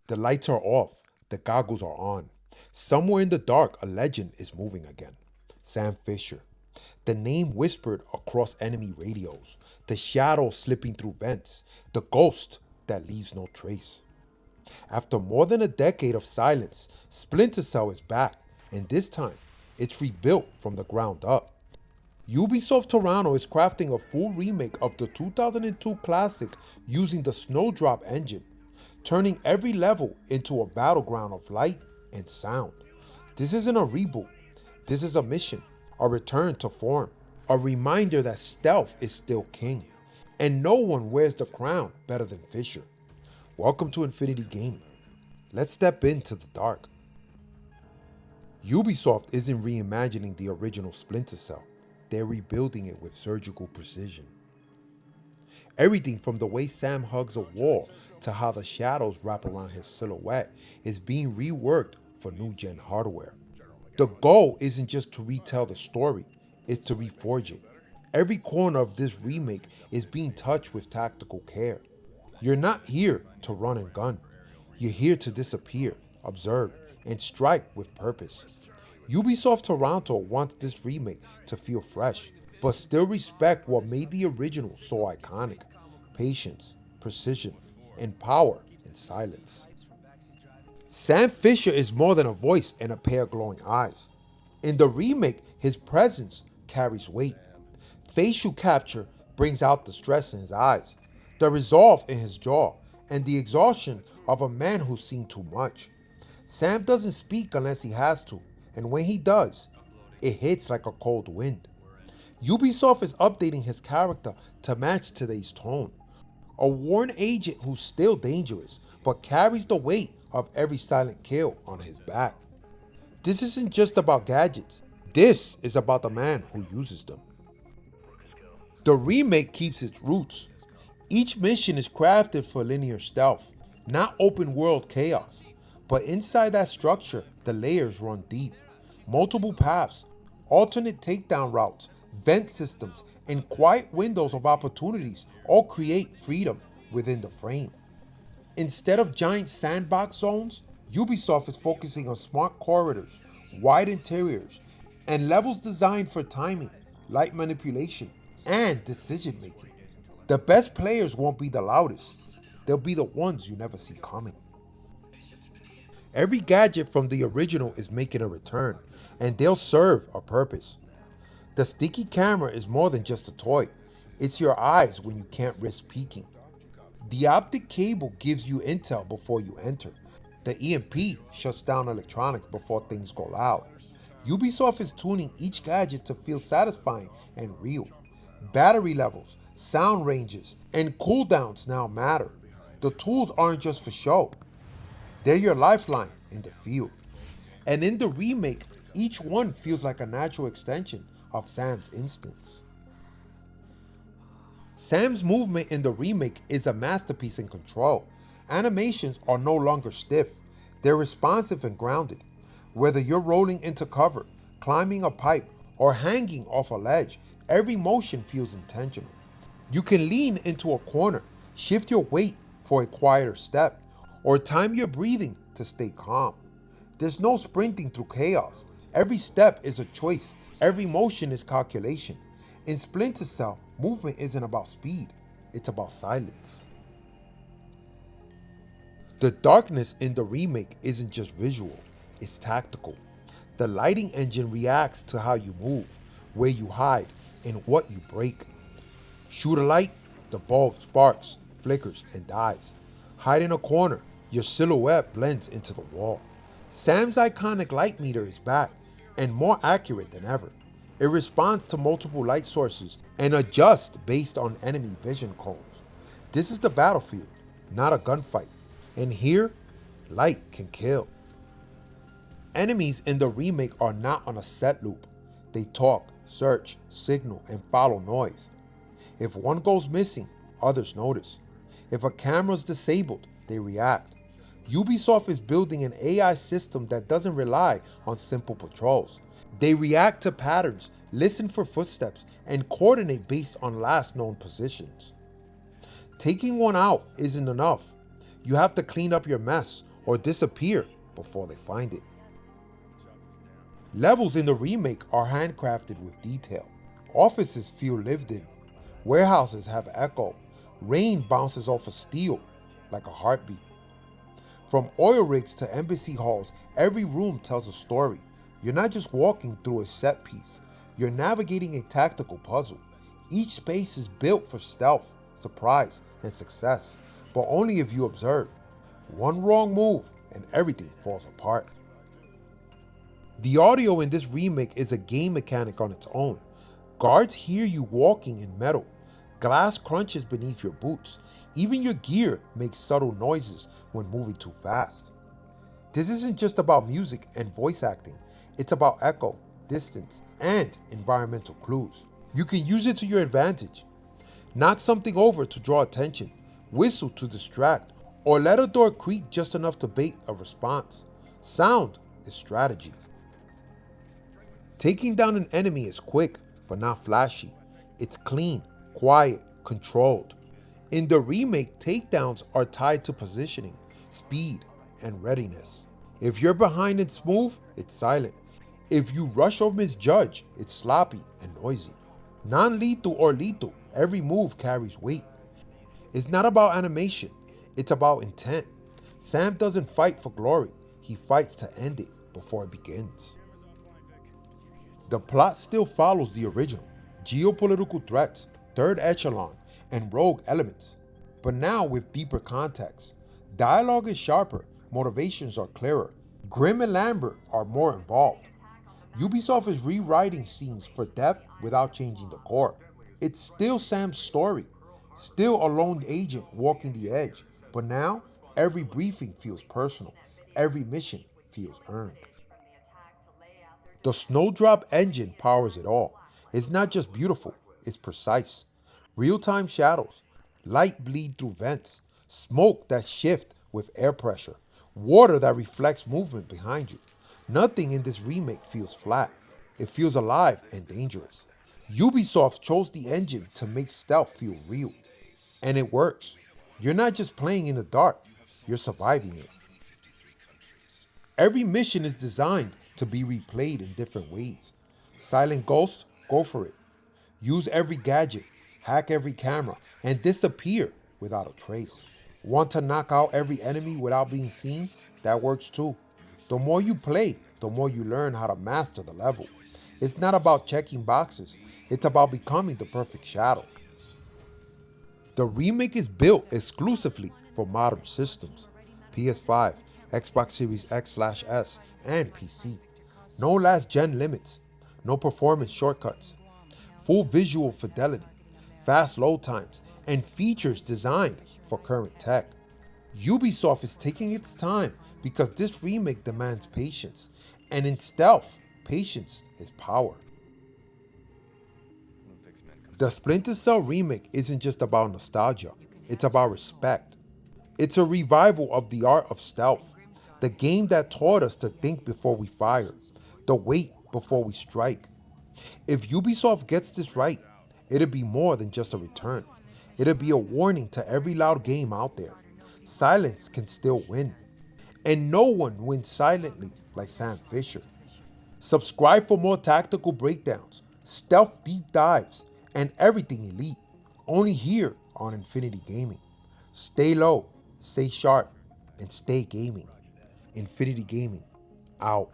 The lights are off, the goggles are on. Somewhere in the dark, a legend is moving again. Sam Fisher. The name whispered across enemy radios, the shadow slipping through vents, the ghost that leaves no trace. After more than a decade of silence, Splinter Cell is back, and this time, it's rebuilt from the ground up. Ubisoft Toronto is crafting a full remake of the 2002 classic using the Snowdrop engine, turning every level into a battleground of light and sound. This isn't a reboot, this is a mission, a return to form, a reminder that stealth is still king, and no one wears the crown better than Fisher. Welcome to Infinity Gaming. Let's step into the dark. Ubisoft isn't reimagining the original Splinter Cell, they're rebuilding it with surgical precision. Everything from the way Sam hugs a wall to how the shadows wrap around his silhouette is being reworked for new-gen hardware. The goal isn't just to retell the story, it's to reforge it. Every corner of this remake is being touched with tactical care. You're not here to run and gun. You're here to disappear, observe, and strike with purpose. Ubisoft Toronto wants this remake to feel fresh, but still respect what made the original so iconic. Patience, precision, and power in silence. Sam Fisher is more than a voice and a pair of glowing eyes. In the remake, his presence carries weight. Facial capture brings out the stress in his eyes, the resolve in his jaw, and the exhaustion of a man who's seen too much. Sam doesn't speak unless he has to, and when he does, it hits like a cold wind. Ubisoft is updating his character to match today's tone. A worn agent who's still dangerous, but carries the weight of every silent kill on his back. This isn't just about gadgets, this is about the man who uses them. The remake keeps its roots. Each mission is crafted for linear stealth, not open world chaos. But inside that structure, the layers run deep. Multiple paths, alternate takedown routes, vent systems, and quiet windows of opportunities all create freedom within the frame. Instead of giant sandbox zones, Ubisoft is focusing on smart corridors, wide interiors, and levels designed for timing, light manipulation, and decision making. The best players won't be the loudest, they'll be the ones you never see coming. Every gadget from the original is making a return, and they'll serve a purpose. The sticky camera is more than just a toy, it's your eyes when you can't risk peeking. The optic cable gives you intel before you enter. The EMP shuts down electronics before things go loud. Ubisoft is tuning each gadget to feel satisfying and real. Battery levels, sound ranges, and cooldowns now matter. The tools aren't just for show, they're your lifeline in the field. And in the remake, each one feels like a natural extension of Sam's instincts. Sam's movement in the remake is a masterpiece in control. Animations are no longer stiff, they're responsive and grounded. Whether you're rolling into cover, climbing a pipe, or hanging off a ledge, every motion feels intentional. You can lean into a corner, shift your weight for a quieter step, or time your breathing to stay calm. There's no sprinting through chaos. Every step is a choice, every motion is calculation. In Splinter Cell, movement isn't about speed, it's about silence. The darkness in the remake isn't just visual, it's tactical. The lighting engine reacts to how you move, where you hide, and what you break. Shoot a light, the bulb sparks, flickers, and dies. Hide in a corner, your silhouette blends into the wall. Sam's iconic light meter is back, and more accurate than ever. It responds to multiple light sources and adjusts based on enemy vision cones. This is the battlefield, not a gunfight. And here, light can kill. Enemies in the remake are not on a set loop. They talk, search, signal, and follow noise. If one goes missing, others notice. If a camera's disabled, they react. Ubisoft is building an AI system that doesn't rely on simple patrols. They react to patterns, listen for footsteps, and coordinate based on last known positions. Taking one out isn't enough. You have to clean up your mess, or disappear before they find it. Levels in the remake are handcrafted with detail. Offices feel lived in. Warehouses have echo. Rain bounces off of steel like a heartbeat. From oil rigs to embassy halls, every room tells a story. You're not just walking through a set piece, you're navigating a tactical puzzle. Each space is built for stealth, surprise, and success, but only if you observe. One wrong move and everything falls apart. The audio in this remake is a game mechanic on its own. Guards hear you walking in metal. Glass crunches beneath your boots. Even your gear makes subtle noises when moving too fast. This isn't just about music and voice acting. It's about echo, distance, and environmental clues. You can use it to your advantage. Knock something over to draw attention, whistle to distract, or let a door creak just enough to bait a response. Sound is strategy. Taking down an enemy is quick, but not flashy. It's clean, quiet, controlled. In the remake, takedowns are tied to positioning, speed, and readiness. If you're behind and smooth, it's silent. If you rush or misjudge, it's sloppy and noisy. Non-lethal or lethal, every move carries weight. It's not about animation, it's about intent. Sam doesn't fight for glory, he fights to end it before it begins. The plot still follows the original: geopolitical threats, third echelon, and rogue elements, but now with deeper context. Dialogue is sharper, motivations are clearer, Grimm and Lambert are more involved. Ubisoft is rewriting scenes for depth without changing the core. It's still Sam's story, still a lone agent walking the edge, but now every briefing feels personal, every mission feels earned. The Snowdrop engine powers it all. It's not just beautiful, it's precise. Real-time shadows, light bleed through vents, smoke that shift with air pressure, water that reflects movement behind you. Nothing in this remake feels flat. It feels alive and dangerous. Ubisoft chose the engine to make stealth feel real. And it works. You're not just playing in the dark, you're surviving it. Every mission is designed to be replayed in different ways. Silent Ghost, go for it. Use every gadget, hack every camera, and disappear without a trace. Want to knock out every enemy without being seen? That works too. The more you play, the more you learn how to master the level. It's not about checking boxes, it's about becoming the perfect shadow. The remake is built exclusively for modern systems: PS5, Xbox Series X/S, and PC. No last gen limits, no performance shortcuts, full visual fidelity, fast load times, and features designed for current tech. Ubisoft is taking its time because this remake demands patience, and in stealth, patience is power. The Splinter Cell Remake isn't just about nostalgia, it's about respect. It's a revival of the art of stealth, the game that taught us to think before we fire, to wait before we strike. If Ubisoft gets this right, it'll be more than just a return. It'll be a warning to every loud game out there. Silence can still win. And no one wins silently like Sam Fisher. Subscribe for more tactical breakdowns, stealth deep dives, and everything elite. Only here on Infinity Gaming. Stay low, stay sharp, and stay gaming. Infinity Gaming, out.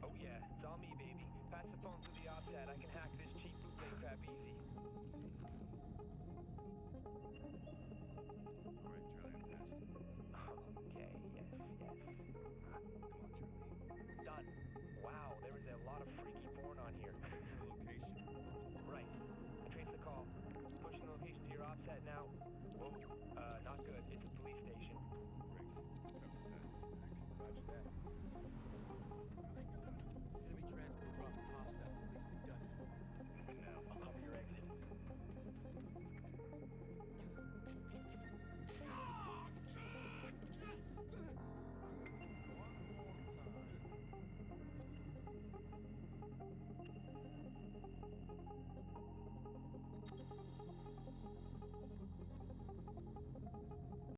Oh yeah, it's all me, baby. Pass the phone to the op I can hack this cheap bootleg crap easy.